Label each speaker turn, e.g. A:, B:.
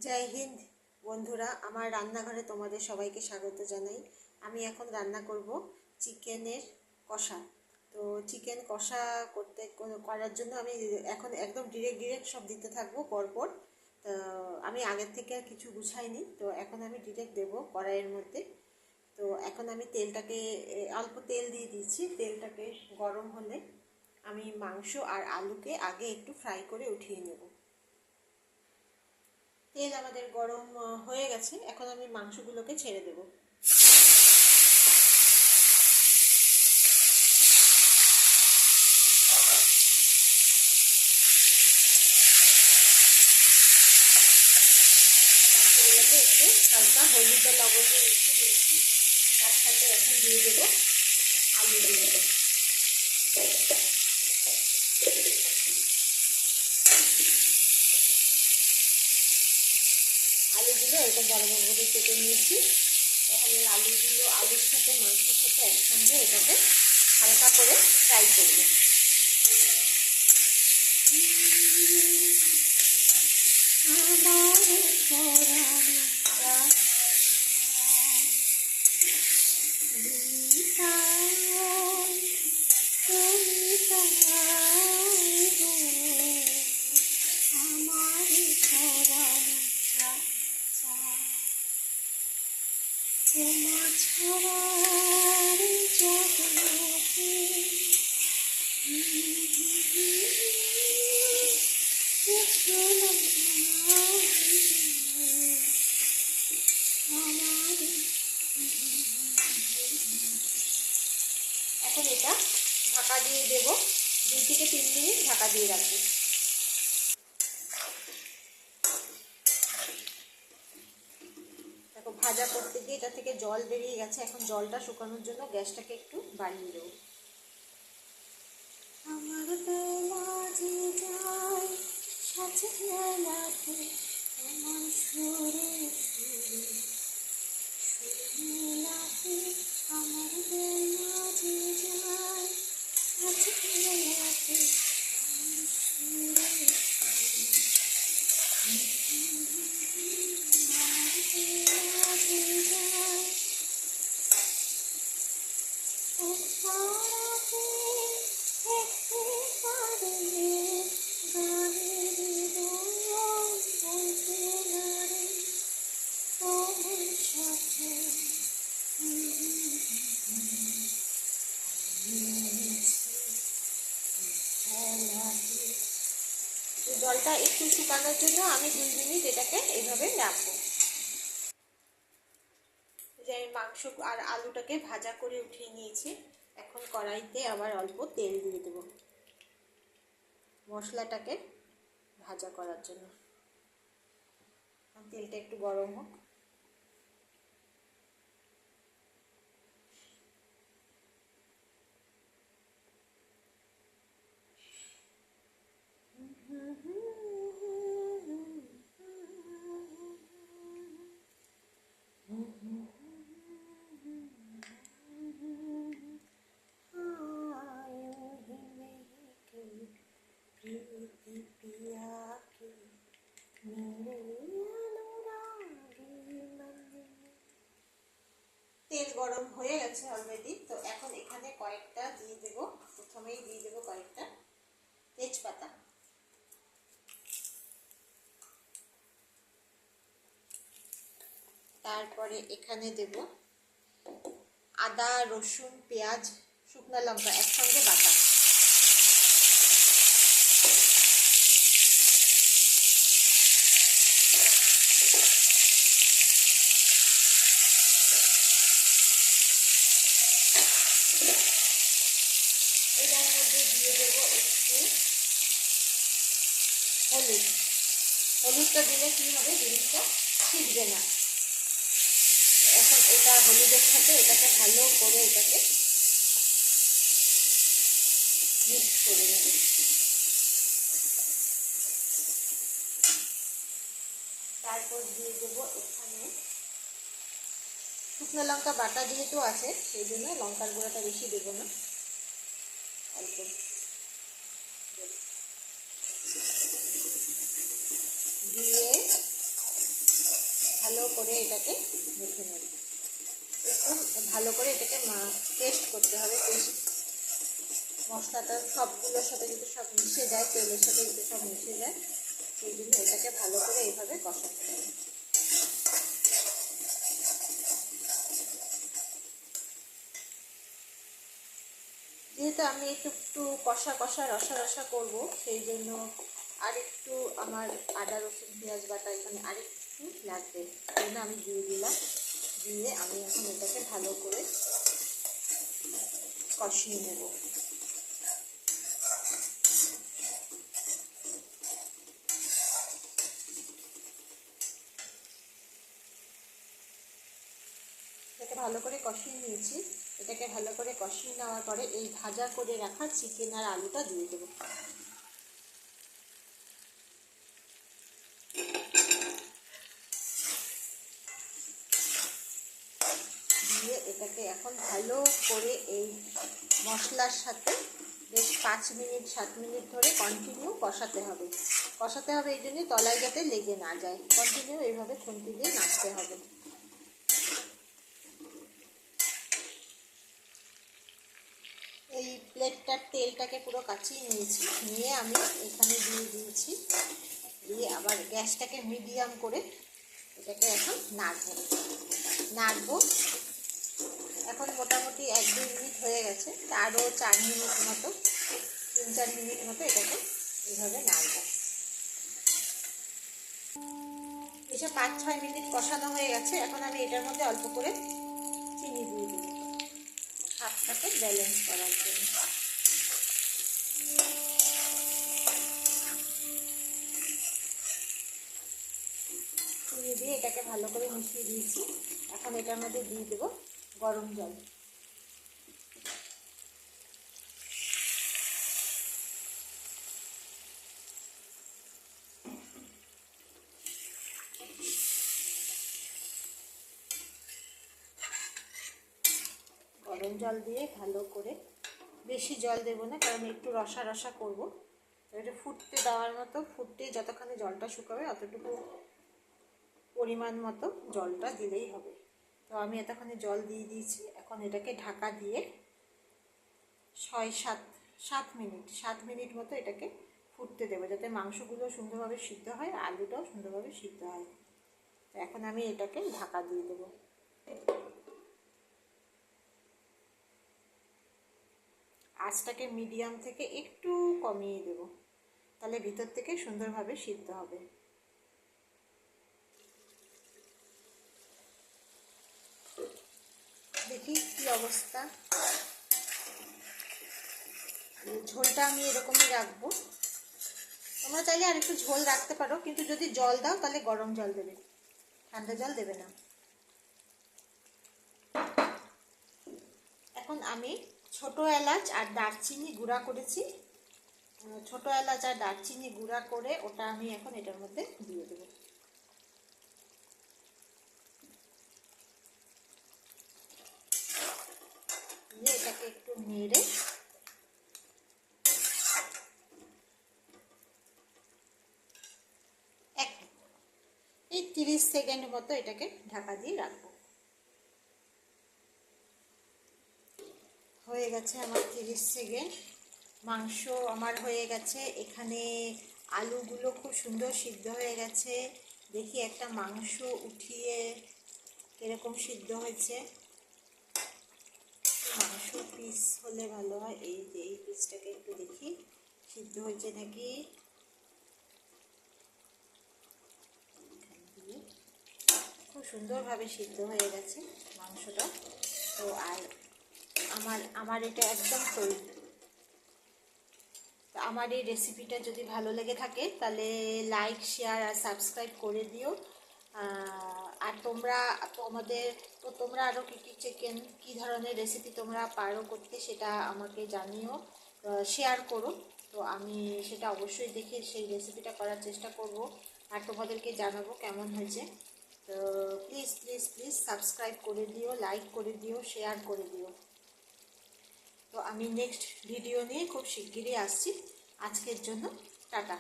A: জয় হিন্দ বন্ধুরা, আমার রান্নাঘরে তোমাদের সবাইকে স্বাগত জানাই। আমি এখন রান্না করব চিকেনের কষা। তো চিকেন কষা করার জন্য আমি এখন একদম ডিরেক্ট সব দিতে থাকবো পরপর। তো আমি আগের থেকে আর কিছু গুছাইনি, তো এখন আমি ডিরেক্ট দেবো কড়াইয়ের মধ্যে। তো এখন আমি তেলটাকে অল্প তেল দিয়ে দিয়েছি। তেলটাকে গরম হলে আমি মাংস আর আলুকে আগে একটু ফ্রাই করে উঠিয়ে নেব। তেল আমাদের গরম হয়ে গেছে, এখন আমি মাংসগুলোকে ছেড়ে দেব। মাংসগুলোকে একটু হালকা হলুদ আর লবণ দিয়ে মেখে নিয়েছি। তার সাথে এখন দিয়ে দেবো আলুগুলো। আলুগুলো এরকম বড় বড় করে কেটে নিয়েছি। এখন এই আলুর সাথে মাংসের সাথে একসঙ্গে এটাকে হালকা করে ফ্রাই করবো। এখন এটা ঢাকা দিয়ে দেবো, 2 থেকে 3 মিনিট ঢাকা দিয়ে রাখবো। দেখো, ভাজা করতে গিয়ে এটা থেকে জল বেরিয়ে গেছে। এখন জলটা শুকানোর জন্য গ্যাসটাকে একটু বাড়িয়ে দেবো। আমার বেলা যে যায় সাথে মেলাতে, আমার সুরে সুরে সুরে মেলাতে, আমার বেলা যে যায় সাথে মেলাতে, আমার সুরে জলটা একটু শুকানোর জন্য আমি 2 মিনিট এটাকে এইভাবে রাখবো। যে আমি মাংস আর আলুটাকে ভাজা করে উঠিয়ে নিয়েছি। এখন কড়াইতে আবার অল্প তেল দিয়ে দেবো মশলাটাকে ভাজা করার জন্য। তেলটা একটু গরম হোক। তেল গরম হয়ে গেছে অলরেডি। তো এখন এখানে কয়েকটা দিয়ে দেবো, প্রথমেই দিয়ে দেবো কয়েকটা তেজপাতা। তারপরে এখানে দেব আদা, রসুন, পেঁয়াজ, শুকনো লঙ্কা একসঙ্গে বাটা। এটার মধ্যে দিয়ে দেবো একটু হলুদ। হলুদটা দিলে কি হবে, জিনিসটা ছিটবে না। এখন এটা হলুদের সাথে এটাকে ভালো করে এটাকে মিক্স করে নেব। তারপর দিয়ে দেবো এখানে শুকনো লঙ্কা বাটা, যেহেতু আছে সেই জন্য লঙ্কার গুঁড়োটা বেশি দেবো না, অল্প দিয়ে ভালো করে এটাকে মেখে নেব। একটু ভালো করে এটাকে পেস্ট করতে হবে। পেস্ট মশলাটা সবগুলোর সাথে যদি সব মিশে যায়, তেলের সাথে যদি সব মিশে যায়, সেই জন্য এটাকে ভালো করে এইভাবে কষাতে হবে। যেহেতু আমি একটু কষা কষা রসা রসা করবো, সেই জন্য আরেকটু আমার আদা রসুন পেঁয়াজ বাটা এখানে আরেকটু লাগবে, সেই জন্য আমি দিয়ে দিলাম। দিয়ে আমি এখন এটাকে ভালো করে কষিয়ে নেব। এটাকে ভালো করে কষিয়ে নিয়েছি। এটাকে ভালো করে কষিয়ে নেওয়ার পরে এই ভাজা করে রাখা চিকেন আর আলুটা দিয়ে দেবো। দিয়ে এটাকে এখন ভালো করে এই মশলার সাথে বেশ 5 মিনিট 7 মিনিট ধরে কন্টিনিউ কষাতে হবে। কষাতে হবে এই জন্যই তলায় যাতে লেগে না যায়। কন্টিনিউ এইভাবে খুন্তি দিয়ে নাড়তে হবে। এই প্লেটটার তেলটাকে পুরো কাচিয়ে নিয়েছি, নিয়ে আমি এখানে দিয়ে দিয়েছি। দিয়ে আবার গ্যাসটাকে মিডিয়াম করে এটাকে এখন নাড়বো। এখন মোটামুটি 1-2 মিনিট হয়ে গেছে, আরও 4 মিনিট মতো 3-4 মিনিট মতো এটাকে এইভাবে নাড়বো। এসব 5-6 মিনিট কষানো হয়ে গেছে। এখন আমি এটার মধ্যে অল্প করে চিনি দিয়ে দেবো স্বাদটাকে ব্যালেন্স করার জন্য। চিনি দিয়ে এটাকে ভালো করে মিশিয়ে দিয়েছি। এখন এটার মধ্যে দিয়ে দেবো গরম জল। গরম জল দিয়ে ভালো করে, বেশি জল দেবো না কারণ একটু রসা রসা করবো। এটা ফুটতে দেওয়ার মতো, ফুটতে যতক্ষণে জলটা শুকাবে অতটুকু পরিমাণ মতো জলটা দিলেই হবে। তো আমি এতক্ষণে জল দিয়ে দিয়েছি। এখন এটাকে ঢাকা দিয়ে 7 মিনিট মতো এটাকে ফুটতে দেবো, যাতে মাংসগুলো সুন্দরভাবে সিদ্ধ হয়, আলুটাও সুন্দরভাবে সিদ্ধ হয়। তো এখন আমি এটাকে ঢাকা দিয়ে দেবো। আঁচটাকে মিডিয়াম থেকে একটু কমিয়ে দেব, তাহলে ভিতর থেকে সুন্দরভাবে সিদ্ধ হবে। দেখি কি অবস্থা। ঝোলটা আমি এরকমই রাখবো। তোমরা চাইলে আর একটু ঝোল রাখতে পারো, কিন্তু যদি জল দাও তাহলে গরম জল দেবে, ঠান্ডা জল দেবে না। এখন আমি ছোট এলাচ আর দারচিনি গুঁড়া করেছি, ছোট এলাচ আর দারচিনি গুঁড়া করে ওটা আমি এখন এটার মধ্যে দিয়ে দেবো। দিয়ে এটাকে একটু নেড়ে এই 30 সেকেন্ড মতো এটাকে ঢাকা দিয়ে রাখবো। হয়ে গেছে আমার 30 সেকেন্ড। মাংস আমার হয়ে গেছে। এখানে আলুগুলো খুব সুন্দর সিদ্ধ হয়ে গেছে। দেখি একটা মাংস উঠিয়ে কিরকম সিদ্ধ হয়েছে। মাংস পিস হলে ভালো হয়। এই যে এই পিসটাকে একটু দেখি সিদ্ধ হয়েছে নাকি। খুব সুন্দরভাবে সিদ্ধ হয়ে গেছে মাংসটা। তো আর আমার এটা একদম তৈরি। তো আমার এই রেসিপিটা যদি ভালো লেগে থাকে তাহলে লাইক, শেয়ার আর সাবস্ক্রাইব করে দিও। আর তোমরা আরও কী চিকেন কী ধরনের রেসিপি তোমরা পারো করতে সেটা আমাকে জানিও, শেয়ার করো। তো আমি সেটা অবশ্যই দেখে সেই রেসিপিটা করার চেষ্টা করব আর তোমাদেরকে জানাবো কেমন হয়েছে। তো প্লিজ প্লিজ প্লিজ সাবস্ক্রাইব করে দিও, লাইক করে দিও, শেয়ার করে দিও। তো আমি নেক্সট ভিডিও নিয়ে খুব শিগগিরই আসছি। আজকের জন্য টাটা।